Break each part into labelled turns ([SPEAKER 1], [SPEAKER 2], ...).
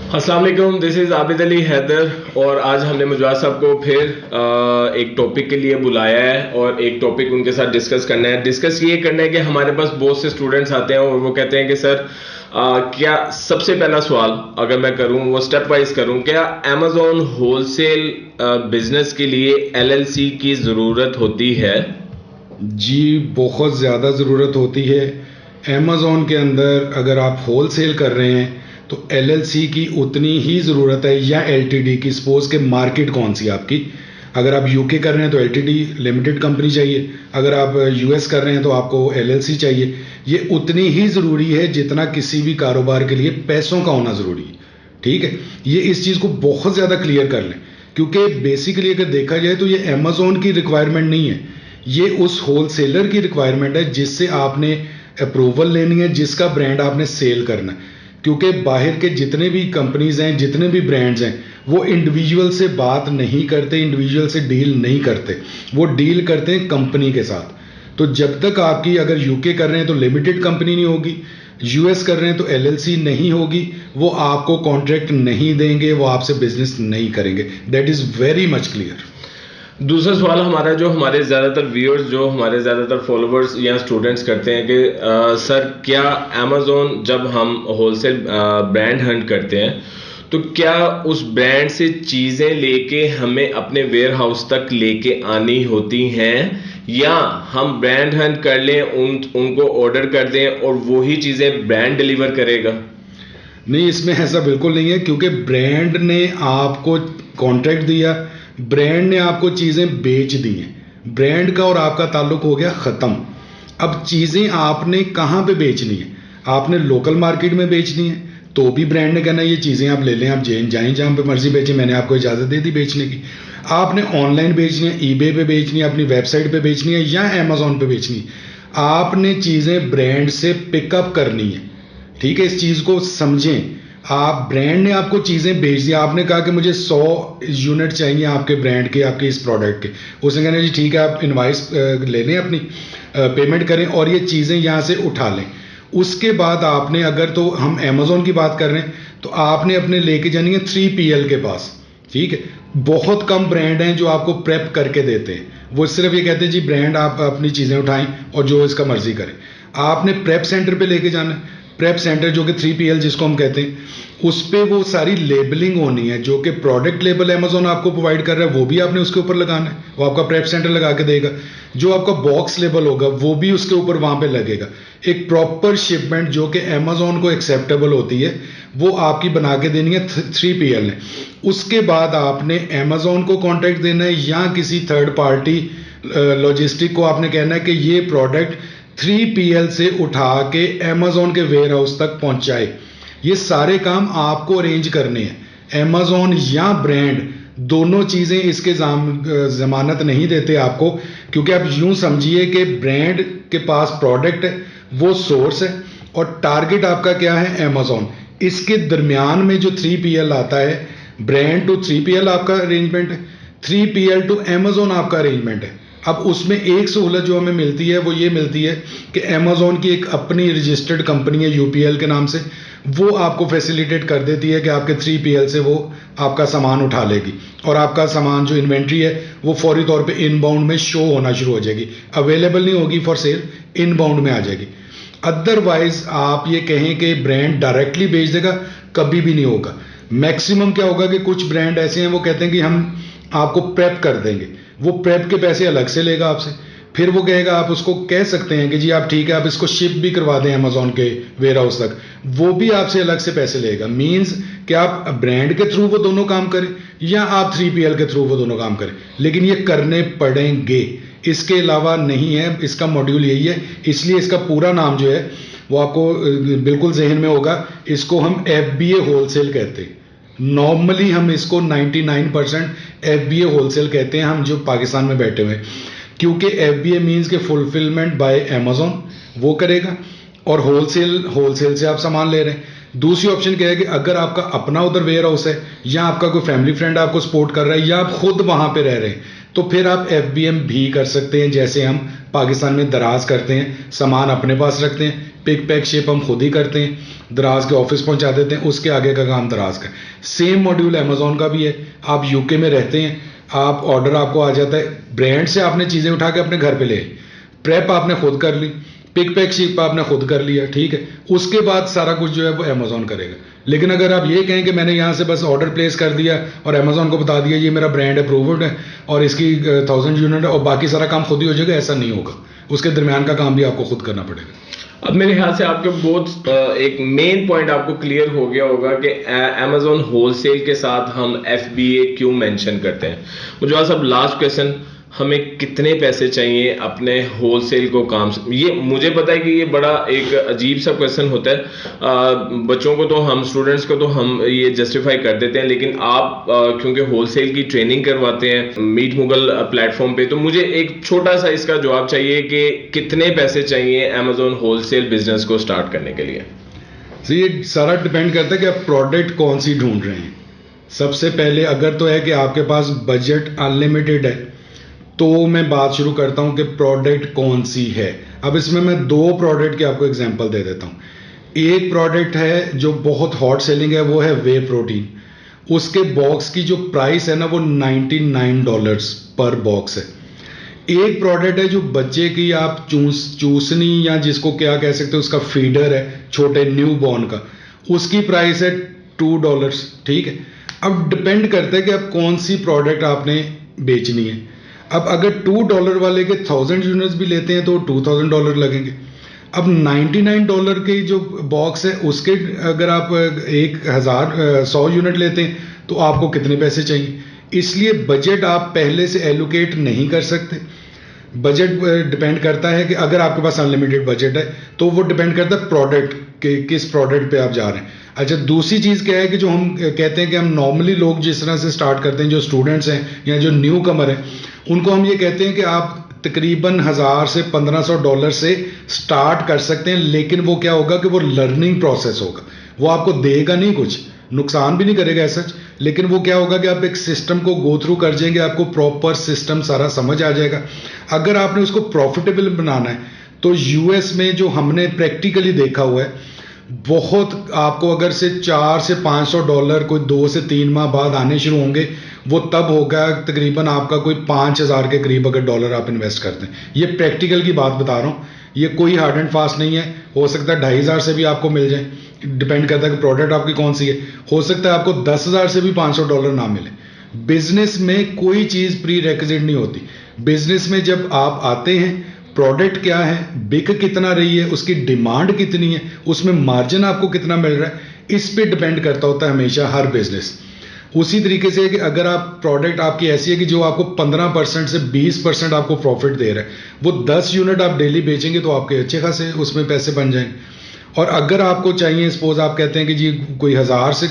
[SPEAKER 1] अस्सलाम वालेकुम, this is Abid Ali Haider. और आज हमने मुजवाज साहब को फिर एक टॉपिक के लिए बुलाया है और एक टॉपिक उनके साथ डिस्कस करना है। डिस्कस ये करना है कि हमारे पास बहुत से स्टूडेंट्स आते हैं और वो कहते हैं कि सर क्या सबसे पहला सवाल अगर मैं करूं वो स्टेप वाइज करूं, क्या अमेजोन होलसेल बिजनेस के लिए एलएलसी की ज़रूरत होती है?
[SPEAKER 2] जी, बहुत ज़्यादा ज़रूरत होती है। अमेज़ॉन के अंदर अगर आप होलसेल कर रहे हैं तो एलएलसी की उतनी ही ज़रूरत है, या एलटीडी की। सपोज़ के मार्केट कौन सी है आपकी। अगर आप यूके कर रहे हैं तो एलटीडी लिमिटेड कंपनी चाहिए, अगर आप यूएस कर रहे हैं तो आपको एलएलसी चाहिए। ये उतनी ही ज़रूरी है जितना किसी भी कारोबार के लिए पैसों का होना ज़रूरी है। ठीक है, ये इस चीज़ को बहुत ज़्यादा क्लियर कर लें, क्योंकि बेसिकली अगर देखा जाए तो ये अमेज़ॉन की रिक्वायरमेंट नहीं है, ये उस होलसेलर की रिक्वायरमेंट है जिससे आपने अप्रूवल लेनी है, जिसका ब्रांड आपने सेल करना है। क्योंकि बाहर के जितने भी कंपनीज हैं, जितने भी ब्रांड्स हैं, वो इंडिविजुअल से बात नहीं करते, इंडिविजुअल से डील नहीं करते, वो डील करते हैं कंपनी के साथ। तो जब तक आपकी, अगर यूके कर रहे हैं तो लिमिटेड कंपनी नहीं होगी, यूएस कर रहे हैं तो एलएलसी नहीं होगी, वो आपको कॉन्ट्रैक्ट नहीं देंगे, वो आपसे बिजनेस नहीं करेंगे। That is very much clear.
[SPEAKER 1] दूसरा सवाल हमारा, जो हमारे ज़्यादातर व्यूअर्स, जो हमारे ज़्यादातर फॉलोअर्स या स्टूडेंट्स करते हैं कि सर क्या अमेज़ॉन, जब हम होलसेल ब्रांड हंट करते हैं तो क्या उस ब्रांड से चीज़ें लेके हमें अपने वेयर हाउस तक लेके आनी होती हैं, या हम ब्रांड हंट कर लें, उनको ऑर्डर कर दें और वही चीज़ें ब्रांड डिलीवर करेगा?
[SPEAKER 2] नहीं, इसमें ऐसा बिल्कुल नहीं है, क्योंकि ब्रांड ने आपको कॉन्ट्रैक्ट दिया, ब्रांड ने आपको चीज़ें बेच दी हैं, ब्रांड का और आपका ताल्लुक हो गया ख़त्म। अब चीज़ें आपने कहाँ पे बेचनी है? आपने लोकल मार्केट में बेचनी है तो भी ब्रांड ने कहना ये चीज़ें आप ले लें, आप जाएँ जहाँ पे मर्जी बेचें, मैंने आपको इजाज़त दे दी बेचने की। आपने ऑनलाइन बेचनी है, ईबे पे बेचनी है, अपनी वेबसाइट पे बेचनी है, या अमेज़ॉन पे बेचनी है, आपने चीज़ें ब्रांड से पिकअप करनी है। ठीक है, इस चीज़ को समझें। आप, ब्रांड ने आपको चीज़ें बेच दी, आपने कहा कि मुझे 100 यूनिट चाहिए आपके ब्रांड के, आपके इस प्रोडक्ट के। उसने कहना जी ठीक है, आप इनवाइस ले लें, अपनी पेमेंट करें और ये चीज़ें यहाँ से उठा लें। उसके बाद आपने, अगर तो हम अमेज़ॉन की बात कर रहे हैं तो आपने अपने लेके जानी है 3PL के पास। ठीक है, बहुत कम ब्रांड हैं जो आपको प्रेप करके देते हैं, वो सिर्फ ये कहते हैं जी ब्रांड आप अपनी चीज़ें उठाएं और जो इसका मर्जी करें। आपने प्रेप सेंटर पे लेके जाना है, प्रेप सेंटर जो कि 3PL जिसको हम कहते हैं, उस पर वो सारी लेबलिंग होनी है, जो कि प्रोडक्ट लेबल अमेज़ॉन आपको प्रोवाइड कर रहा है वो भी आपने उसके ऊपर लगाना है, वो आपका प्रेप सेंटर लगा के देगा। जो आपका बॉक्स लेबल होगा वो भी उसके ऊपर वहाँ पे लगेगा। एक प्रॉपर शिपमेंट जो कि अमेज़ॉन को एक्सेप्टेबल होती है वो आपकी बना के देनी है 3PL ने। उसके बाद आपने अमेज़ॉन को कॉन्ट्रैक्ट देना है या किसी थर्ड पार्टी लॉजिस्टिक को आपने कहना है कि ये प्रोडक्ट 3PL से उठा के अमेज़ॉन के वेयर हाउस तक पहुंचाए। ये सारे काम आपको अरेंज करने हैं। अमेज़ॉन या ब्रांड दोनों चीज़ें इसके ज़मानत नहीं देते आपको, क्योंकि आप यूं समझिए कि ब्रांड के पास प्रोडक्ट है, वो सोर्स है, और टारगेट आपका क्या है? अमेज़ॉन। इसके दरमियान में जो 3PL आता है, ब्रांड टू 3PL आपका अरेंजमेंट है, 3PL टू अमेज़ॉन आपका अरेंजमेंट है। अब उसमें एक सहूलत जो हमें मिलती है वो ये मिलती है कि अमेज़ॉन की एक अपनी रजिस्टर्ड कंपनी है यूपीएल के नाम से, वो आपको फैसिलिटेट कर देती है कि आपके 3PL से वो आपका सामान उठा लेगी और आपका सामान जो इन्वेंट्री है वो फौरी तौर पे इनबाउंड में शो होना शुरू हो जाएगी, अवेलेबल नहीं होगी फॉर सेल, इनबाउंड में आ जाएगी। अदरवाइज आप ये कहें कि ब्रांड डायरेक्टली बेच देगा, कभी भी नहीं होगा। मैक्सिमम क्या होगा कि कुछ ब्रांड ऐसे हैं वो कहते हैं कि हम आपको प्रेप कर देंगे, वो प्रेप के पैसे अलग से लेगा आपसे, फिर वो कहेगा, आप उसको कह सकते हैं कि जी आप ठीक है आप इसको शिप भी करवा दें अमेज़ॉन के वेयर हाउस तक, वो भी आपसे अलग से पैसे लेगा। मींस कि आप ब्रांड के थ्रू वो दोनों काम करें या आप 3PL के थ्रू वो दोनों काम करें, लेकिन ये करने पड़ेंगे, इसके अलावा नहीं है। इसका मॉड्यूल यही है, इसलिए इसका पूरा नाम जो है वो आपको बिल्कुल जहन में होगा। इसको हम FBA होलसेल कहते हैं। नॉर्मली हम इसको 99% FBA होलसेल कहते हैं, हम जो पाकिस्तान में बैठे हुए हैं, क्योंकि FBA मीन्स के फुलफिलमेंट बाय अमेज़ॉन वो करेगा और होलसेल से आप सामान ले रहे हैं। दूसरी ऑप्शन क्या है कि अगर आपका अपना उधर वेयर हाउस है या आपका कोई फैमिली फ्रेंड आपको सपोर्ट कर रहा है या आप खुद वहां पे रह रहे हैं, तो फिर आप FBM भी कर सकते हैं, जैसे हम पाकिस्तान में दराज करते हैं, सामान अपने पास रखते हैं, पिक पैक शिप हम खुद ही करते हैं, दराज के ऑफिस पहुंचा देते हैं, उसके आगे का काम दराज का। सेम मॉड्यूल अमेजोन का भी है। आप यूके में रहते हैं, आप ऑर्डर आपको आ जाता है, ब्रांड से आपने चीज़ें उठा के अपने घर पे ले, प्रेप आपने खुद कर ली, पिक पैक शिप आपने खुद कर लिया, ठीक है, उसके बाद सारा कुछ जो है वो अमेजोन करेगा। लेकिन अगर आप ये कहें कि मैंने यहाँ से बस ऑर्डर प्लेस कर दिया और अमेजोन को बता दिया ये मेरा ब्रांड अप्रूव्ड है और इसकी 1000 यूनिट है और बाकी सारा काम खुद ही हो जाएगा, ऐसा नहीं होगा। उसके दरमियान का काम भी आपको खुद करना पड़ेगा।
[SPEAKER 1] अब मेरे ख्याल से आपके बहुत एक मेन पॉइंट आपको क्लियर हो गया होगा कि अमेजोन होलसेल के साथ हम FBA क्यों मेंशन करते हैं। मुझे सब लास्ट क्वेश्चन, हमें कितने पैसे चाहिए अपने होलसेल को काम से? ये मुझे पता है कि ये बड़ा एक अजीब सा क्वेश्चन होता है, बच्चों को तो हम, स्टूडेंट्स को तो हम ये जस्टिफाई कर देते हैं, लेकिन आप क्योंकि होलसेल की ट्रेनिंग करवाते हैं मीट मुगल प्लेटफॉर्म पे, तो मुझे एक छोटा सा इसका जवाब चाहिए कि कितने पैसे चाहिए अमेजोन होलसेल बिजनेस को स्टार्ट करने के लिए?
[SPEAKER 2] ये सारा डिपेंड करता है कि आप प्रोडक्ट कौन सी ढूंढ रहे हैं। सबसे पहले अगर तो है कि आपके पास बजट अनलिमिटेड है तो मैं बात शुरू करता हूं कि प्रोडक्ट कौन सी है। अब इसमें मैं 2 प्रोडक्ट के आपको एग्जांपल दे देता हूं। एक प्रोडक्ट है जो बहुत हॉट सेलिंग है, वो है वे प्रोटीन। उसके बॉक्स की जो प्राइस है ना वो $99 पर बॉक्स है। एक प्रोडक्ट है जो बच्चे की आप चूसनी या जिसको क्या कह सकते हो उसका फीडर है छोटे न्यू बॉर्न का, उसकी प्राइस है $2, ठीक है। अब डिपेंड करता है कि आप कौन सी प्रोडक्ट आपने बेचनी है। अब अगर $2 वाले के 1000 यूनिट्स भी लेते हैं तो $2000 लगेंगे। अब $99 के जो बॉक्स है उसके अगर आप 100 यूनिट लेते हैं तो आपको कितने पैसे चाहिए। इसलिए बजट आप पहले से एलोकेट नहीं कर सकते। बजट डिपेंड करता है कि अगर आपके पास अनलिमिटेड बजट है तो वो डिपेंड करता है प्रोडक्ट के, किस प्रोडक्ट पे आप जा रहे हैं। अच्छा, दूसरी चीज़ क्या है कि जो हम कहते हैं कि हम नॉर्मली लोग जिस तरह से स्टार्ट करते हैं, जो स्टूडेंट्स हैं या जो न्यू कमर हैं, उनको हम ये कहते हैं कि आप तकरीबन $1000 से $1500 से स्टार्ट कर सकते हैं। लेकिन वो क्या होगा कि वो लर्निंग प्रोसेस होगा, वो आपको देगा नहीं, कुछ नुकसान भी नहीं करेगा ऐसा, लेकिन वो क्या होगा कि आप एक सिस्टम को गो थ्रू कर जाएंगे, आपको प्रॉपर सिस्टम सारा समझ आ जाएगा। अगर आपने उसको प्रॉफिटेबल बनाना है तो US में जो हमने प्रैक्टिकली देखा हुआ है, बहुत आपको अगर से $400 से $500 कोई 2 से 3 माह बाद आने शुरू होंगे, वो तब होगा तकरीबन आपका कोई 5000 के करीब अगर डॉलर आप इन्वेस्ट करते हैं। ये प्रैक्टिकल की बात बता रहा हूँ, ये कोई हार्ड एंड फास्ट नहीं है। हो सकता है 2500 से भी आपको मिल जाए, डिपेंड करता है कि प्रोडक्ट आपकी कौन सी है। हो सकता है आपको 10,000 से भी $500 ना मिले। बिजनेस में कोई चीज़ प्री रेक्विजिट नहीं होती। बिजनेस में जब आप आते हैं, प्रोडक्ट क्या है, बिक कितना रही है, उसकी डिमांड कितनी है, उसमें मार्जिन आपको कितना मिल रहा है, इस पे डिपेंड करता होता है हमेशा हर बिजनेस। उसी तरीके से कि अगर आप प्रोडक्ट आपकी ऐसी है कि जो आपको 15% से 20% आपको प्रॉफिट दे रहा है, वो 10 यूनिट आप डेली बेचेंगे तो आपके अच्छे खासे उसमें पैसे बन जाएंगे। और अगर आपको चाहिए, सपोज आप कहते हैं कि जी कोई 1000 से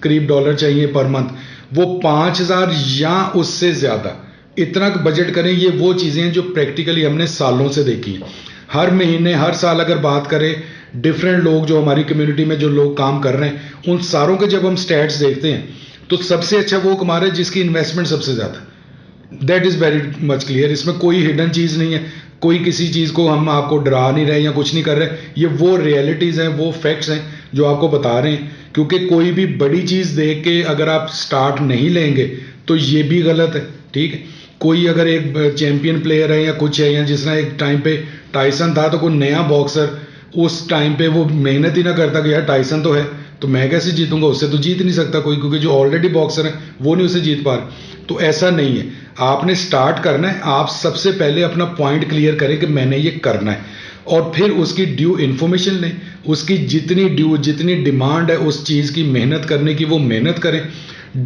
[SPEAKER 2] करीब डॉलर चाहिए पर मंथ, वो 5000 या उससे ज़्यादा इतना बजट करें। ये वो चीज़ें हैं जो प्रैक्टिकली हमने सालों से देखी हैं। हर महीने, हर साल अगर बात करें, डिफरेंट लोग जो हमारी कम्युनिटी में जो लोग काम कर रहे हैं, उन सारों के जब हम स्टैट्स देखते हैं तो सबसे अच्छा वो कमा रहे हैं जिसकी इन्वेस्टमेंट सबसे ज़्यादा। That is very much clear. इसमें कोई हिडन चीज़ नहीं है, कोई किसी चीज़ को हम आपको डरा नहीं रहे या कुछ नहीं कर रहे। ये वो रियलिटीज़ हैं, वो फैक्ट्स हैं जो आपको बता रहे हैं। क्योंकि कोई भी बड़ी चीज़ देख के अगर आप स्टार्ट नहीं लेंगे तो ये भी गलत है, ठीक है। कोई अगर एक चैंपियन प्लेयर है या कुछ है, या जिस तरह एक टाइम पे टाइसन था, तो कोई नया बॉक्सर उस टाइम पे वो मेहनत ही ना करता कि यार टाइसन तो है तो मैं कैसे जीतूंगा, उससे तो जीत नहीं सकता कोई, क्योंकि जो ऑलरेडी बॉक्सर है वो नहीं उसे जीत पा रहे। तो ऐसा नहीं है, आपने स्टार्ट करना है। आप सबसे पहले अपना पॉइंट क्लियर करें कि मैंने ये करना है, और फिर उसकी ड्यू इन्फॉर्मेशन लें। उसकी जितनी डिमांड है उस चीज़ की मेहनत करने की, वो मेहनत करें।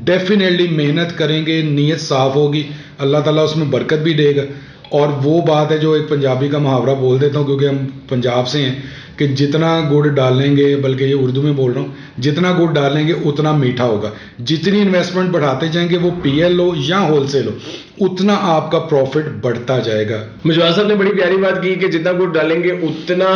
[SPEAKER 2] डेफिनेटली मेहनत करेंगे, नीयत साफ होगी, अल्लाह ताला उसमें बरकत भी देगा। और वो बात है जो एक पंजाबी का मुहावरा बोल देता हूँ, क्योंकि हम पंजाब से हैं, कि जितना गुड़ डालेंगे, बल्कि ये उर्दू में बोल रहा हूँ, जितना गुड़ डालेंगे उतना मीठा होगा। जितनी इन्वेस्टमेंट बढ़ाते जाएंगे, वो PL हो या होलसेल हो, उतना आपका प्रॉफिट बढ़ता जाएगा।
[SPEAKER 1] मुझवार साहब ने बड़ी प्यारी बात की कि जितना गुड़ डालेंगे उतना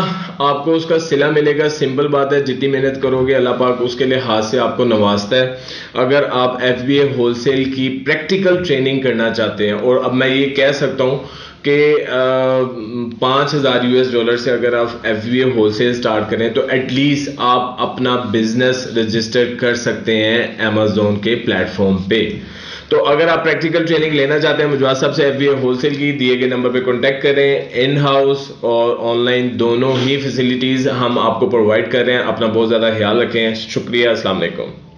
[SPEAKER 1] आपको उसका सिला मिलेगा। सिंपल बात है, जितनी मेहनत करोगे अल्लाह पाक उसके लिए हाथ से आपको नवाजता है। अगर आप FBA होलसेल की प्रैक्टिकल ट्रेनिंग करना चाहते हैं, और अब मैं ये कह सकता हूँ कि 5,000 US डॉलर से अगर आप FBA होलसेल स्टार्ट करें तो एटलीस्ट आप अपना बिजनेस रजिस्टर कर सकते हैं Amazon के प्लेटफॉर्म पे। तो अगर आप प्रैक्टिकल ट्रेनिंग लेना चाहते हैं मुजवाज साहब से FBA होलसेल की, दिए गए नंबर पे कांटेक्ट करें। इन हाउस और ऑनलाइन दोनों ही फैसिलिटीज़ हम आपको प्रोवाइड कर रहे हैं। अपना बहुत ज़्यादा ख्याल रखें। शुक्रिया, अस्सलाम वालेकुम।